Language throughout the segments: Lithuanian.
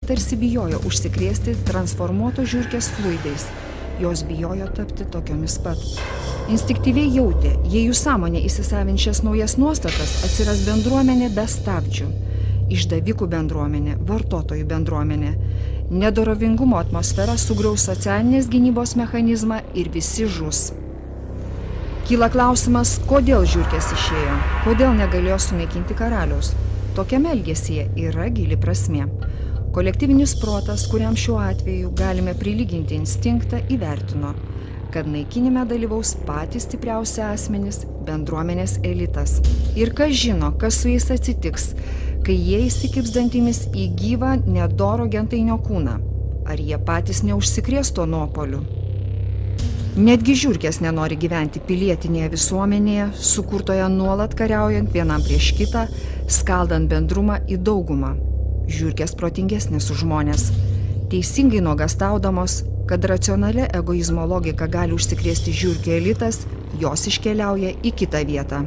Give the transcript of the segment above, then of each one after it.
tarsi bijojo užsikrėsti transformuotos žiurkės fluidais. Jos bijojo tapti tokiomis pat. Instiktyviai jautė, jei jų sąmonė įsisavins šias naujas nuostatas, atsiras bendruomenė be stabdžių. Išdavikų bendruomenė, vartotojų bendruomenė. Nedorovingumo atmosfera sugriaus socialinės gynybos mechanizmą ir visi žus. Kyla klausimas, kodėl žiurkės išėjo, kodėl negalėjo sunaikinti karaliaus. Tokiame elgesyje yra gili prasmė. Kolektyvinis protas, kuriam šiuo atveju galime prilyginti instinktą, įvertino, kad naikinime dalyvaus patys stipriausi asmenys, bendruomenės elitas. Ir kas žino, kas su jais atsitiks, kai jie įsikips dantimis į gyvą nedoro gentainio kūną. Ar jie patys neužsikrės tuo nuopuoliu? Netgi žiurkės nenori gyventi pilietinėje visuomenėje, sukurtoje nuolat kariaujant vienam prieš kitą, skaldant bendrumą į daugumą. Žiurkės protingesnės už žmonės, teisingai nuogastaudamos, kad racionalia egoizmo logika gali užsikrėsti žiurkių elitas, jos iškeliauja į kitą vietą.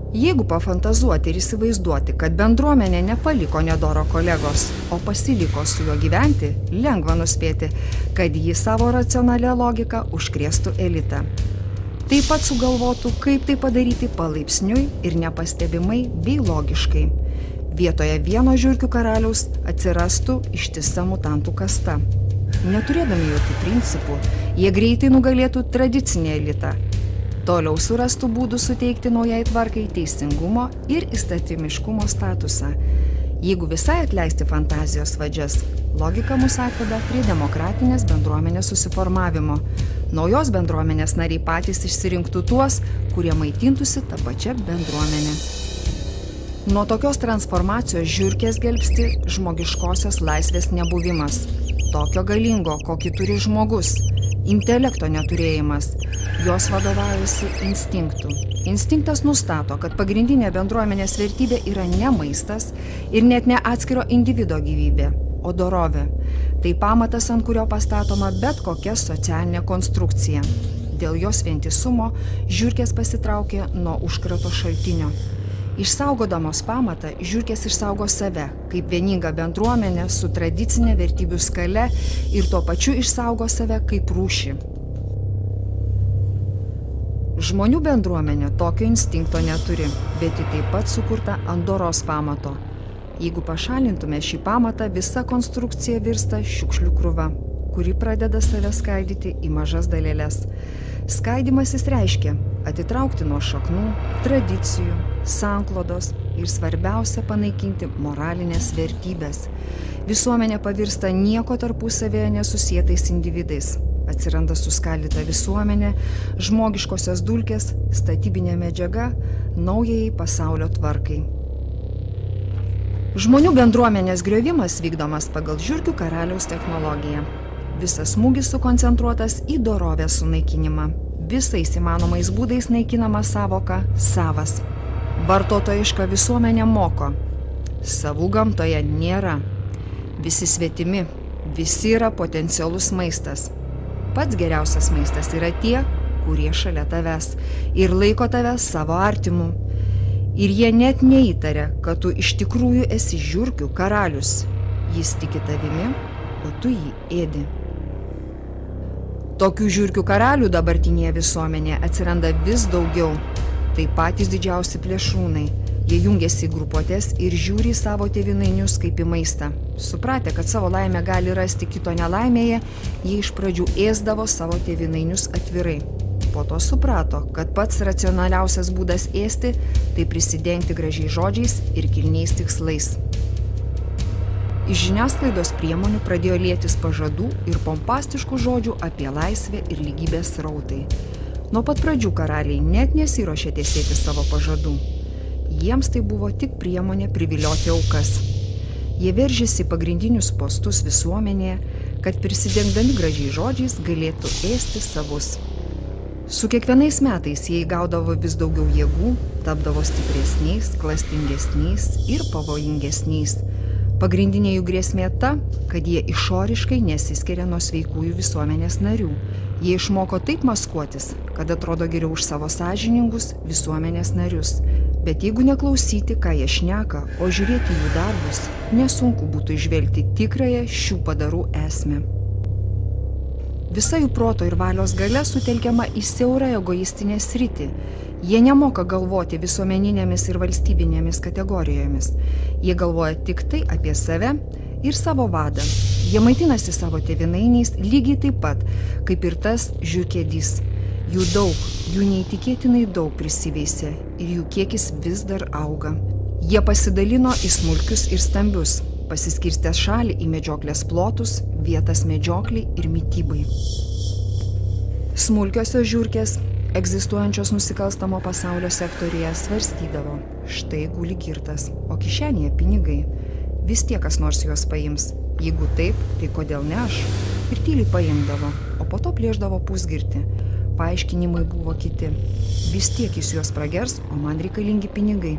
Jeigu pafantazuoti ir įsivaizduoti, kad bendruomenė nepaliko nedoro kolegos, o pasiliko su juo gyventi, lengva nuspėti, kad jį savo racionalia logika užkrėstų elitą. Taip pat sugalvotų, kaip tai padaryti palaipsniui ir nepastebimai bei logiškai. Vietoje vieno žiurkių karaliaus atsirastų ištisa mutantų kasta. Neturėdami jokių principų, jie greitai nugalėtų tradicinį elitą. Toliau surastų būdų suteikti naujai tvarkai teisingumo ir įstatymiškumo statusą. Jeigu visai atleisti fantazijos vadžias, logika mus atveda prie demokratinės bendruomenės susiformavimo. Naujos bendruomenės nariai patys išsirinktų tuos, kurie maitintųsi tą pačią bendruomenę. Nuo tokios transformacijos žiurkės gelbsti žmogiškosios laisvės nebuvimas. Tokio galingo, kokį turi žmogus. Intelekto neturėjimas. Jos vadovaujasi instinktų. Instinktas nustato, kad pagrindinė bendruomenės vertybė yra ne maistas ir net ne atskiro individo gyvybė, o dorovė. Tai pamatas, ant kurio pastatoma bet kokia socialinė konstrukcija. Dėl jos vientisumo žiurkės pasitraukė nuo užkrato šaltinio. Išsaugodamos pamatą, žiurkės išsaugo save, kaip vieninga bendruomenė su tradicinė vertybių skale ir tuo pačiu išsaugo save kaip rūšį. Žmonių bendruomenė tokio instinkto neturi, bet ji taip pat sukurta ant doros pamato. Jeigu pašalintume šį pamatą, visa konstrukcija virsta šiukšlių krūva, kuri pradeda save skaidyti į mažas dalėles. Skaidimasis reiškia atitraukti nuo šaknų, tradicijų, sanklodos ir svarbiausia panaikinti moralinės vertybės. Visuomenė pavirsta nieko tarpusavėje nesusietais individais. Atsiranda suskaldyta visuomenė, žmogiškosios dulkės, statybinė medžiaga naujai pasaulio tvarkai. Žmonių bendruomenės griovimas vykdomas pagal žiurkių karaliaus technologiją. Visas smūgis sukoncentruotas į dorovės sunaikinimą. Visais įmanomais būdais naikinama savoka savas. Vartotojiška visuomenė moko. Savų gamtoje nėra. Visi svetimi, visi yra potencialus maistas. Pats geriausias maistas yra tie, kurie šalia tavęs ir laiko tave savo artimu. Ir jie net neįtaria, kad tu iš tikrųjų esi žiurkių karalius. Jis tiki tavimi, o tu jį ėdi. Tokių žiurkių karalių dabartinėje visuomenėje atsiranda vis daugiau. Tai patys didžiausi plėšrūnai. Jie jungiasi į grupuotės ir žiūri savo tėvynainius kaip į maistą. Supratę, kad savo laimę gali rasti kito nelaimėje, jie iš pradžių ėsdavo savo tėvynainius atvirai. Po to suprato, kad pats racionaliausias būdas ėsti – tai prisidengti gražiais žodžiais ir kilniais tikslais. Iš žiniasklaidos priemonių pradėjo lietis pažadų ir pompastiškų žodžių apie laisvę ir lygybės srautai. Nuo pat pradžių karaliai net nesiruošė tesėti savo pažadų. Jiems tai buvo tik priemonė privilioti aukas. Jie veržėsi į pagrindinius postus visuomenėje, kad prisidengdami gražiais žodžiais galėtų ėsti savus. Su kiekvienais metais jie įgaudavo vis daugiau jėgų, tapdavo stipresniais, klastingesniais ir pavojingesniais. Pagrindinė jų grėsmė ta, kad jie išoriškai nesiskiria nuo sveikųjų visuomenės narių. Jie išmoko taip maskuotis, kad atrodo geriau už savo sąžiningus visuomenės narius. Bet jeigu neklausyti, ką jie šneka, o žiūrėti jų darbus, nesunku būtų išvelgti tikrąją šių padarų esmę. Visa jų proto ir valios galia sutelkiama į siaurą egoistinę sritį. Jie nemoka galvoti visuomeninėmis ir valstybinėmis kategorijomis. Jie galvoja tik tai apie save ir savo vadą. Jie maitinasi savo tėvynainiais lygiai taip pat, kaip ir tas žiurkėdys. Jų daug, jų neįtikėtinai daug prisiveisė ir jų kiekis vis dar auga. Jie pasidalino į smulkius ir stambius, pasiskirstę šalį į medžioklės plotus, vietas medžiokliai ir mitybai. Smulkiosios žiurkės, egzistuojančios nusikalstamo pasaulio sektoriuje, svarstydavo, štai guli girtas, o kišenėje pinigai. Vis tiek kas nors juos paims. Jeigu taip, tai kodėl ne aš? Ir tyliai paimdavo, o po to plėšdavo pusgirtį. Paaiškinimai buvo kiti. Vis tiek jis juos pragers, o man reikalingi pinigai.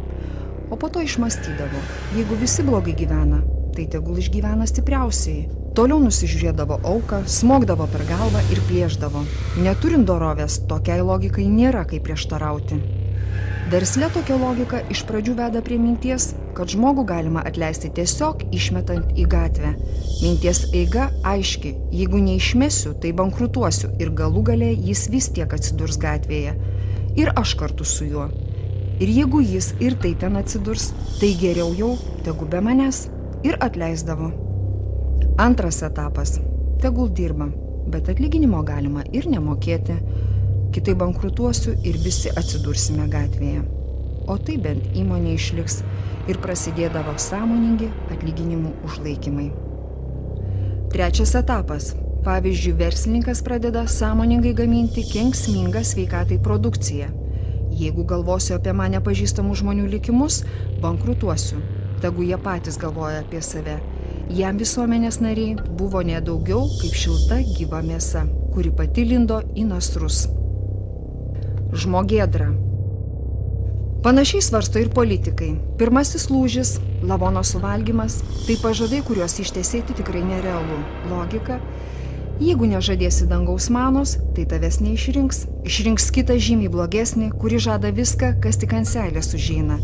O po to išmąstydavo, jeigu visi blogai gyvena, tai tegul išgyvena stipriausiai. Toliau nusižiūrėdavo auką, smogdavo per galvą ir plėšdavo. Neturint dorovės, tokiai logikai nėra kaip prieštarauti. Versle tokia logika iš pradžių veda prie minties, kad žmogų galima atleisti tiesiog išmetant į gatvę. Minties eiga aiški, jeigu neišmesiu, tai bankrutuosiu ir galų gale jis vis tiek atsidurs gatvėje. Ir aš kartu su juo. Ir jeigu jis ir tai ten atsidurs, tai geriau jau, tegu be manęs, ir atleisdavo. Antras etapas. Tegul dirba, bet atlyginimo galima ir nemokėti. Kitai bankrutuosiu ir visi atsidursime gatvėje. O tai bent įmonė išliks ir prasidėdavo sąmoningi atlyginimų užlaikymai. Trečias etapas. Pavyzdžiui, verslininkas pradeda sąmoningai gaminti kenksmingą sveikatai produkciją. Jeigu galvosiu apie mane pažįstamų žmonių likimus, bankrutuosiu. Tegu jie patys galvoja apie save. Jam visuomenės nariai buvo ne daugiau kaip šilta gyva mėsa, kuri pati lindo į nasrus. Žmogėdra. Panašiai svarsto ir politikai. Pirmasis lūžis – lavono suvalgymas, tai pažadai, kuriuos ištesėti tikrai nerealu. Logika – jeigu nežadėsi dangaus manos, tai tavęs neišrinks. Išrinks kitą žymiai blogesnį, kuri žada viską, kas tik ant seilės užeina.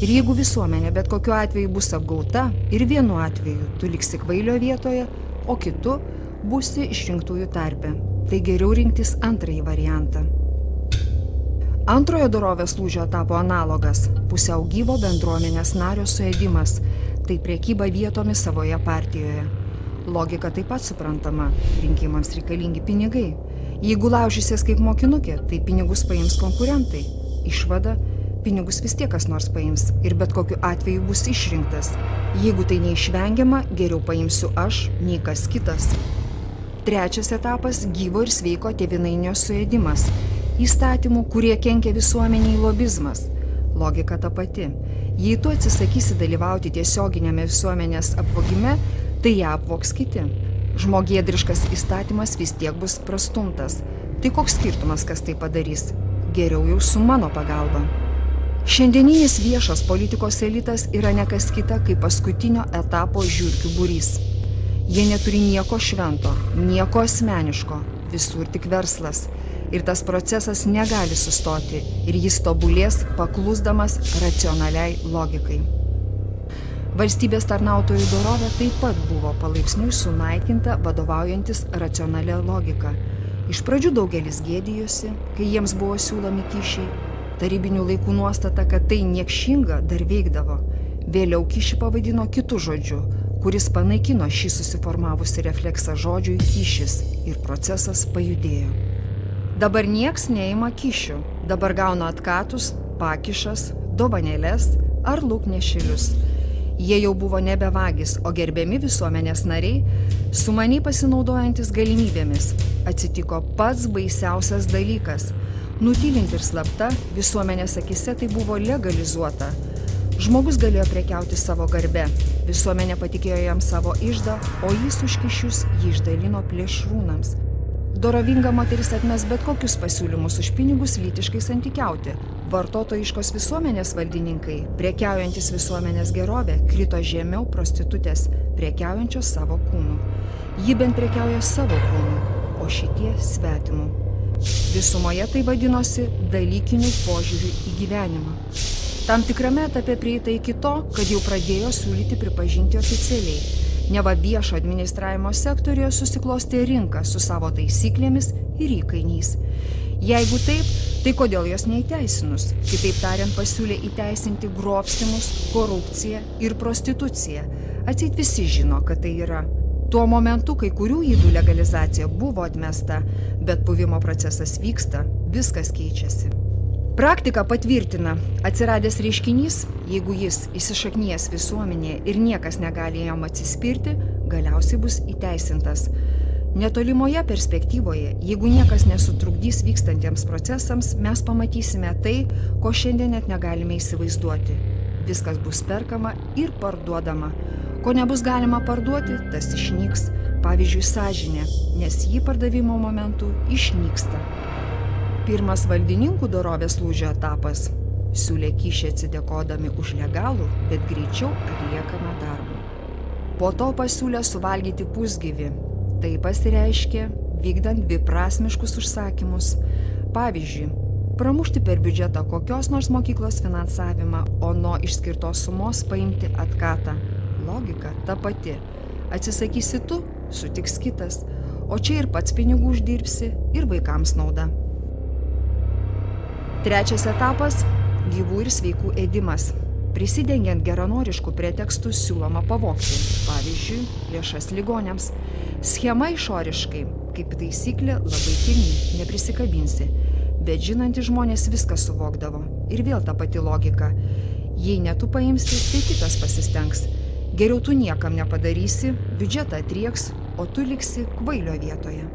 Ir jeigu visuomenė bet kokiu atveju bus apgauta, ir vienu atveju tu liksi kvailio vietoje, o kitu būsi išrinktųjų tarpe. Tai geriau rinktis antrąjį variantą. Antrojo dorovės lūžio etapo analogas – pusiau gyvo bendruomenės nario suėdimas, tai prekyba vietomis savoje partijoje. Logika taip pat suprantama – rinkimams reikalingi pinigai. Jeigu laužysies kaip mokinukė, tai pinigus paims konkurentai. Išvada – pinigus vis tiek kas nors paims ir bet kokiu atveju bus išrinktas. Jeigu tai neišvengiama, geriau paimsiu aš, nei kas kitas. Trečias etapas – gyvo ir sveiko tėvynainio suėdimas. Įstatymų, kurie kenkia visuomeniai lobizmas. Logika ta pati. Jei tu atsisakysi dalyvauti tiesioginėme visuomenės apvogime, tai ją apvogs kiti. Žmogėdriškas įstatymas vis tiek bus prastumtas. Tai koks skirtumas, kas tai padarys? Geriau jau su mano pagalba. Šiandieninis viešas politikos elitas yra ne kas kita, kaip paskutinio etapo žiurkių būrys. Jie neturi nieko švento, nieko asmeniško, visur tik verslas. Ir tas procesas negali sustoti ir jis tobulės paklusdamas racionaliai logikai. Valstybės tarnautojų dorovė taip pat buvo palaipsniui sunaikinta vadovaujantis racionalia logika. Iš pradžių daugelis gėdijosi, kai jiems buvo siūlomi kyšiai. Tarybinių laikų nuostata, kad tai niekšinga, dar veikdavo. Vėliau kyšį pavadino kitu žodžiu, kuris panaikino šį susiformavusi refleksą žodžiui kyšis ir procesas pajudėjo. Dabar nieks neima kyšių, dabar gauna atkatus, pakišas, dovanėles ar lūpnešėlius. Jie jau buvo nebe vagys, o gerbiami visuomenės nariai, sumaniai pasinaudojantis galimybėmis. Atsitiko pats baisiausias dalykas. Nutylint ir slapta, visuomenės akise tai buvo legalizuota. Žmogus galėjo prekiauti savo garbe, visuomenė patikėjo jam savo iždą, o jis už kyšius jį išdalino plėšrūnams. Dorovinga moteris atmes bet kokius pasiūlymus už pinigus lytiškai santykiauti. Vartotojiškos visuomenės valdininkai, prekiaujantis visuomenės gerovė, krito žemiau prostitutės, prekiaujančios savo kūnu. Ji bent prekiauja savo kūnu, o šitie svetimu. Visumoje tai vadinosi dalykiniu požiūriu į gyvenimą. Tam tikrame etape prieita iki to, kad jau pradėjo siūlyti pripažinti oficialiai. Neva viešo administravimo sektorijoje susiklostė rinka su savo taisyklėmis ir įkainiais. Jeigu taip, tai kodėl jos neįteisinus? Kitaip tariant, pasiūlė įteisinti grobstymus, korupciją ir prostituciją. Atseit visi žino, kad tai yra. Tuo momentu kai kurių ydų legalizacija buvo atmesta, bet puvimo procesas vyksta, viskas keičiasi. Praktika patvirtina, atsiradęs reiškinys, jeigu jis įsišaknijęs visuomenėje ir niekas negali jam atsispirti, galiausiai bus įteisintas. Netolimoje perspektyvoje, jeigu niekas nesutrukdys vykstantiems procesams, mes pamatysime tai, ko šiandien net negalime įsivaizduoti. Viskas bus perkama ir parduodama. Ko nebus galima parduoti, tas išnyks, pavyzdžiui, sąžinė, nes ji pardavimo momentu išnyksta. Pirmas valdininkų dorovės lūžio etapas – siūlė kyšį atsidėkodami už legalų, bet greičiau atliekamą darbą. Po to pasiūlė suvalgyti pusgyvį. Tai pasireiškė vykdant dviprasmiškus užsakymus. Pavyzdžiui, pramušti per biudžetą kokios nors mokyklos finansavimą, o nuo išskirtos sumos paimti atkatą. Logika ta pati. Atsisakysi tu, sutiks kitas, o čia ir pats pinigų uždirbsi, ir vaikams nauda. Trečias etapas – gyvų ir sveikų ėdimas. Prisidengiant geranoriškų pretekstų siūloma pavogti, pavyzdžiui, lėšas ligoniams. Schema išoriškai, kaip taisyklė, labai kilni, neprisikabinsi, bet žinantys žmonės viską suvokdavo. Ir vėl ta pati logika. Jei ne tu paimsi, tai kitas pasistengs. Geriau tu niekam nepadarysi, biudžetą atrieks, o tu liksi kvailio vietoje.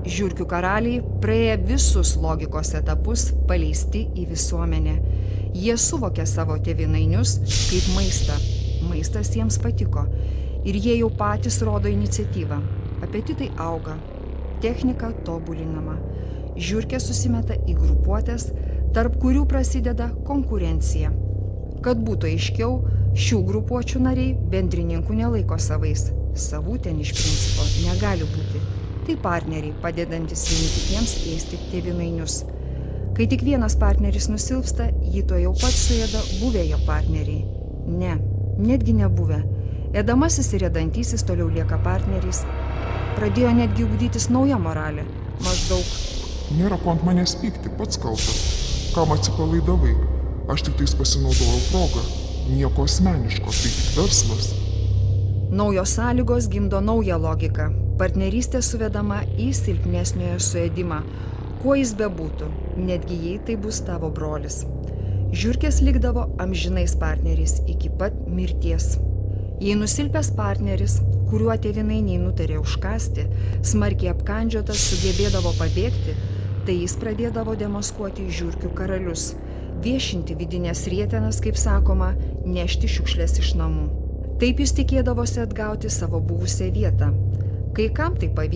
Žiurkių karaliai, praėję visus logikos etapus, paleisti į visuomenę. Jie suvokė savo tėvynainius kaip maistą. Maistas jiems patiko. Ir jie jau patys rodo iniciatyvą. Apetitai auga. Technika tobulinama. Žiurkės susimeta į grupuotės, tarp kurių prasideda konkurencija. Kad būtų aiškiau, šių grupuočių nariai bendrininkų nelaiko savais. Savų ten iš principo negali būti. Tai partneriai, padedantis vieni kitiems ėsti tėvynainius. Kai tik vienas partneris nusilpsta, jį to jau pats suėda buvę jo partneriai. Ne, netgi nebuvę. Ėdamasis ir ėdantysis toliau lieka partneriais. Pradėjo netgi ugdytis nauja moralė. Maždaug. Nėra ko ant manęs pykti, pats kaltas. Kam atsipalaidavai? Aš tik tais pasinaudojau progą. Nieko asmeniško, tai tik verslas. Naujos sąlygos gimdo naują logiką. Partnerystė suvedama į silpnesniojo suėdimą, kuo jis bebūtų, netgi jei tai bus tavo brolis. Žiurkės likdavo amžinais partneriais iki pat mirties. Jei nusilpęs partneris, kuriuo tėvynainiai nutarė užkasti, smarkiai apkandžiotas sugebėdavo pabėgti, tai jis pradėdavo demaskuoti žiurkių karalius, viešinti vidinės rietenas, kaip sakoma, nešti šiukšlės iš namų. Taip jis tikėdavosi atgauti savo buvusią vietą. Kai kam tai pavyko.